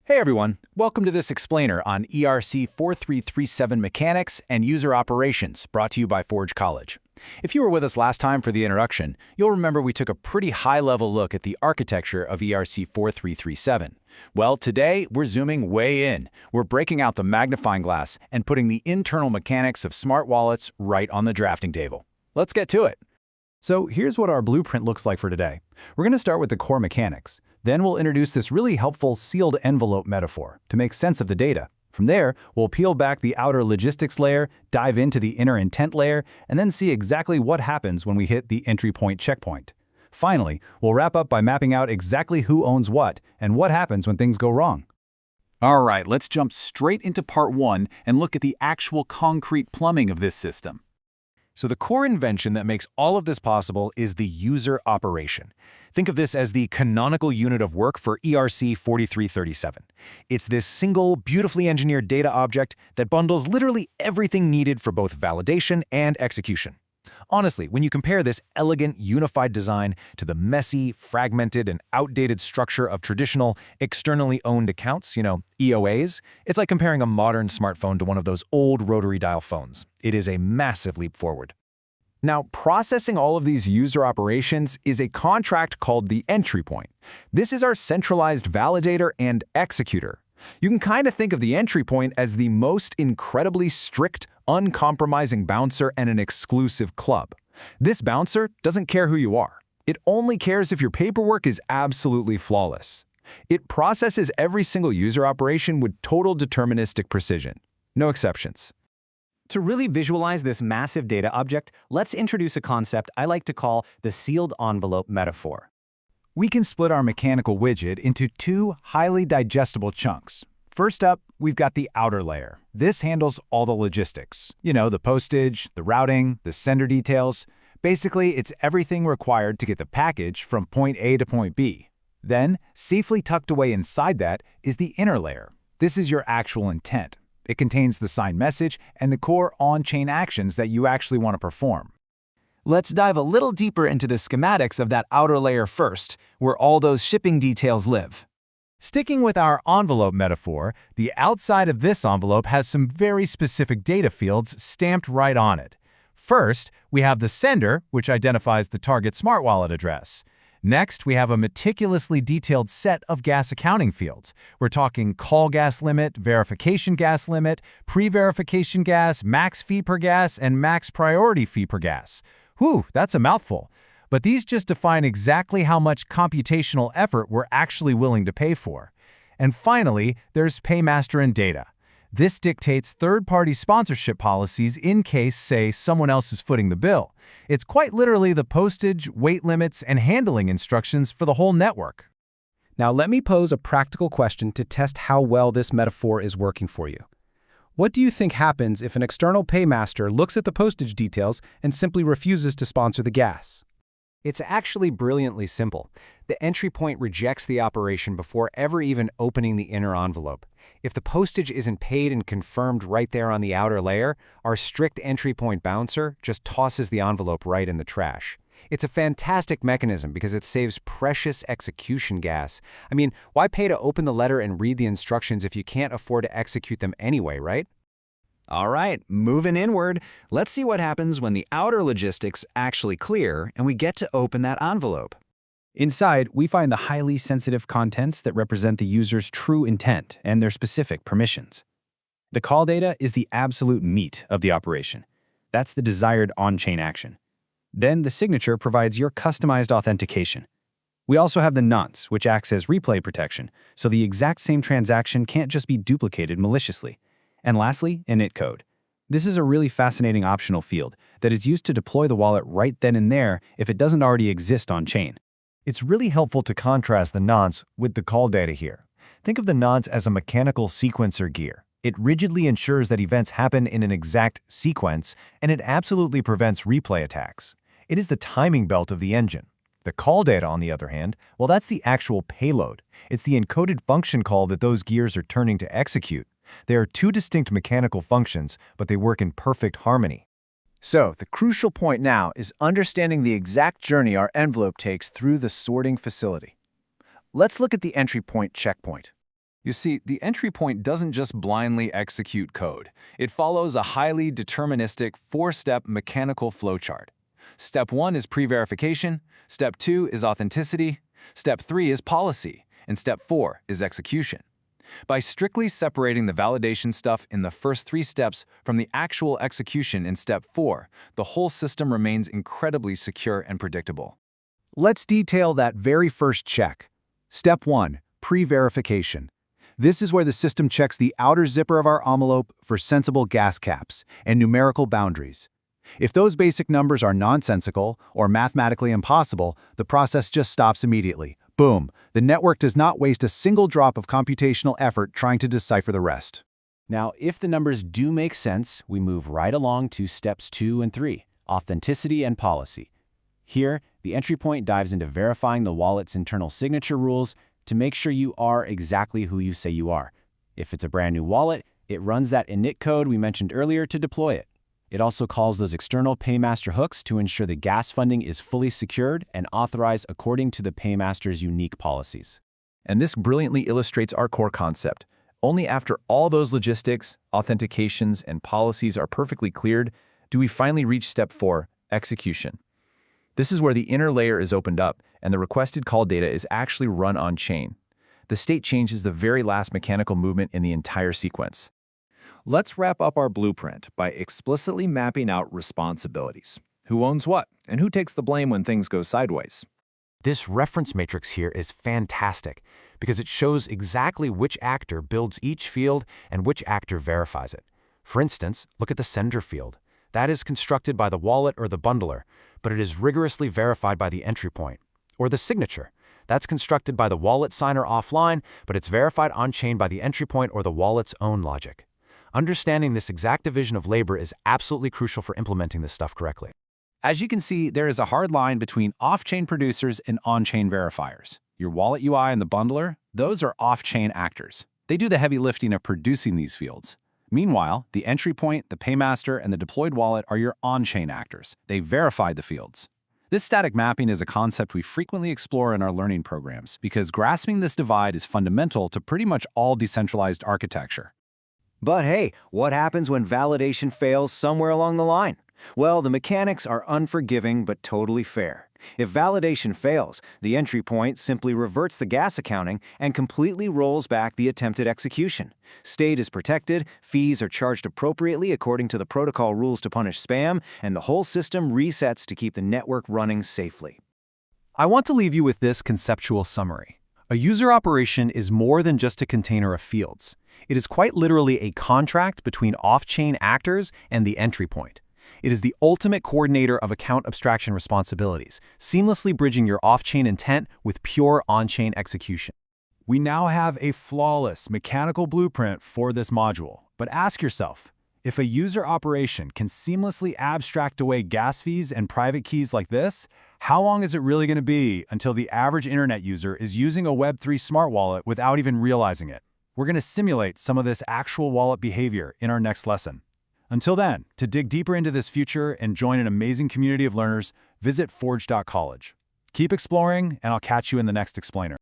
Hey everyone, welcome to this explainer on ERC-4337 mechanics and user operations brought to you by Forge College. If you were with us last time for the introduction, you'll remember we took a pretty high-level look at the architecture of ERC-4337. Well, today we're zooming way in. We're breaking out the magnifying glass and putting the internal mechanics of smart wallets right on the drafting table. Let's get to it. So here's what our blueprint looks like for today. We're going to start with the core mechanics. Then we'll introduce this really helpful sealed envelope metaphor to make sense of the data. From there, we'll peel back the outer logistics layer, dive into the inner intent layer, and then see exactly what happens when we hit the entry point checkpoint. Finally, we'll wrap up by mapping out exactly who owns what and what happens when things go wrong. All right, let's jump straight into part one and look at the actual concrete plumbing of this system. So the core invention that makes all of this possible is the user operation. Think of this as the canonical unit of work for ERC-4337. It's this single, beautifully engineered data object that bundles literally everything needed for both validation and execution. Honestly, when you compare this elegant, unified design to the messy, fragmented, and outdated structure of traditional, externally owned accounts, EOAs, it's like comparing a modern smartphone to one of those old rotary dial phones. It is a massive leap forward. Now, processing all of these user operations is a contract called the EntryPoint. This is our centralized validator and executor. You can kind of think of the EntryPoint as the most incredibly strict, uncompromising bouncer and an exclusive club. This bouncer doesn't care who you are. It only cares if your paperwork is absolutely flawless. It processes every single user operation with total deterministic precision. No exceptions. To really visualize this massive data object, let's introduce a concept I like to call the sealed envelope metaphor. We can split our mechanical widget into two highly digestible chunks. First up, we've got the outer layer. This handles all the logistics. The postage, the routing, the sender details. Basically, it's everything required to get the package from point A to point B. Then, safely tucked away inside that is the inner layer. This is your actual intent. It contains the signed message and the core on-chain actions that you actually want to perform. Let's dive a little deeper into the schematics of that outer layer first, where all those shipping details live. Sticking with our envelope metaphor, the outside of this envelope has some very specific data fields stamped right on it. First, we have the sender, which identifies the target smart wallet address. Next, we have a meticulously detailed set of gas accounting fields. We're talking callGasLimit, verificationGasLimit, preVerificationGas, maxFeePerGas, and maxPriorityFeePerGas. Whew, that's a mouthful. But these just define exactly how much computational effort we're actually willing to pay for. And finally, there's paymasterAndData. This dictates third-party sponsorship policies in case, say, someone else is footing the bill. It's quite literally the postage, weight limits, and handling instructions for the whole network. Now let me pose a practical question to test how well this metaphor is working for you. What do you think happens if an external paymaster looks at the postage details and simply refuses to sponsor the gas? It's actually brilliantly simple. The entry point rejects the operation before ever even opening the inner envelope. If the postage isn't paid and confirmed right there on the outer layer, our strict entry point bouncer just tosses the envelope right in the trash. It's a fantastic mechanism because it saves precious execution gas. I mean, why pay to open the letter and read the instructions if you can't afford to execute them anyway, right? All right, moving inward, let's see what happens when the outer logistics actually clear and we get to open that envelope. Inside, we find the highly sensitive contents that represent the user's true intent and their specific permissions. The call data is the absolute meat of the operation. That's the desired on-chain action. Then the signature provides your customized authentication. We also have the nonce, which acts as replay protection, so the exact same transaction can't just be duplicated maliciously. And lastly, initCode. This is a really fascinating optional field that is used to deploy the wallet right then and there if it doesn't already exist on-chain. It's really helpful to contrast the nonce with the call data here. Think of the nonce as a mechanical sequencer gear. It rigidly ensures that events happen in an exact sequence, and it absolutely prevents replay attacks. It is the timing belt of the engine. The call data, on the other hand, well, that's the actual payload. It's the encoded function call that those gears are turning to execute. They are two distinct mechanical functions, but they work in perfect harmony. So, the crucial point now is understanding the exact journey our envelope takes through the sorting facility. Let's look at the entry point checkpoint. You see, the entry point doesn't just blindly execute code. It follows a highly deterministic four-step mechanical flowchart. Step 1 is pre-verification, Step 2 is authenticity, Step 3 is policy, and Step 4 is execution. By strictly separating the validation stuff in the first 3 steps from the actual execution in Step 4, the whole system remains incredibly secure and predictable. Let's detail that very first check. Step 1, pre-verification. This is where the system checks the outer zipper of our envelope for sensible gas caps and numerical boundaries. If those basic numbers are nonsensical or mathematically impossible, the process just stops immediately. Boom! The network does not waste a single drop of computational effort trying to decipher the rest. Now, if the numbers do make sense, we move right along to steps 2 and 3, authenticity and policy. Here, the entry point dives into verifying the wallet's internal signature rules to make sure you are exactly who you say you are. If it's a brand new wallet, it runs that initCode we mentioned earlier to deploy it. It also calls those external paymaster hooks to ensure the gas funding is fully secured and authorized according to the paymaster's unique policies. And this brilliantly illustrates our core concept. Only after all those logistics, authentications, and policies are perfectly cleared do we finally reach Step 4, execution. This is where the inner layer is opened up and the requested call data is actually run on-chain. The state change is the very last mechanical movement in the entire sequence. Let's wrap up our blueprint by explicitly mapping out responsibilities. Who owns what, and who takes the blame when things go sideways? This reference matrix here is fantastic because it shows exactly which actor builds each field and which actor verifies it. For instance, look at the sender field. That is constructed by the wallet or the bundler, but it is rigorously verified by the entry point. Or the signature. That's constructed by the wallet signer offline, but it's verified on-chain by the entry point or the wallet's own logic. Understanding this exact division of labor is absolutely crucial for implementing this stuff correctly. As you can see, there is a hard line between off-chain producers and on-chain verifiers. Your wallet UI and the bundler, those are off-chain actors. They do the heavy lifting of producing these fields. Meanwhile, the entry point, the paymaster, and the deployed wallet are your on-chain actors. They verify the fields. This static mapping is a concept we frequently explore in our learning programs because grasping this divide is fundamental to pretty much all decentralized architecture. But hey, what happens when validation fails somewhere along the line? Well, the mechanics are unforgiving but totally fair. If validation fails, the entry point simply reverts the gas accounting and completely rolls back the attempted execution. State is protected, fees are charged appropriately according to the protocol rules to punish spam, and the whole system resets to keep the network running safely. I want to leave you with this conceptual summary. A user operation is more than just a container of fields. It is quite literally a contract between off-chain actors and the entry point. It is the ultimate coordinator of account abstraction responsibilities, seamlessly bridging your off-chain intent with pure on-chain execution. We now have a flawless mechanical blueprint for this module, but ask yourself, if a user operation can seamlessly abstract away gas fees and private keys like this, how long is it really going to be until the average internet user is using a Web3 smart wallet without even realizing it? We're going to simulate some of this actual wallet behavior in our next lesson. Until then, to dig deeper into this future and join an amazing community of learners, visit forge.college. Keep exploring, and I'll catch you in the next explainer.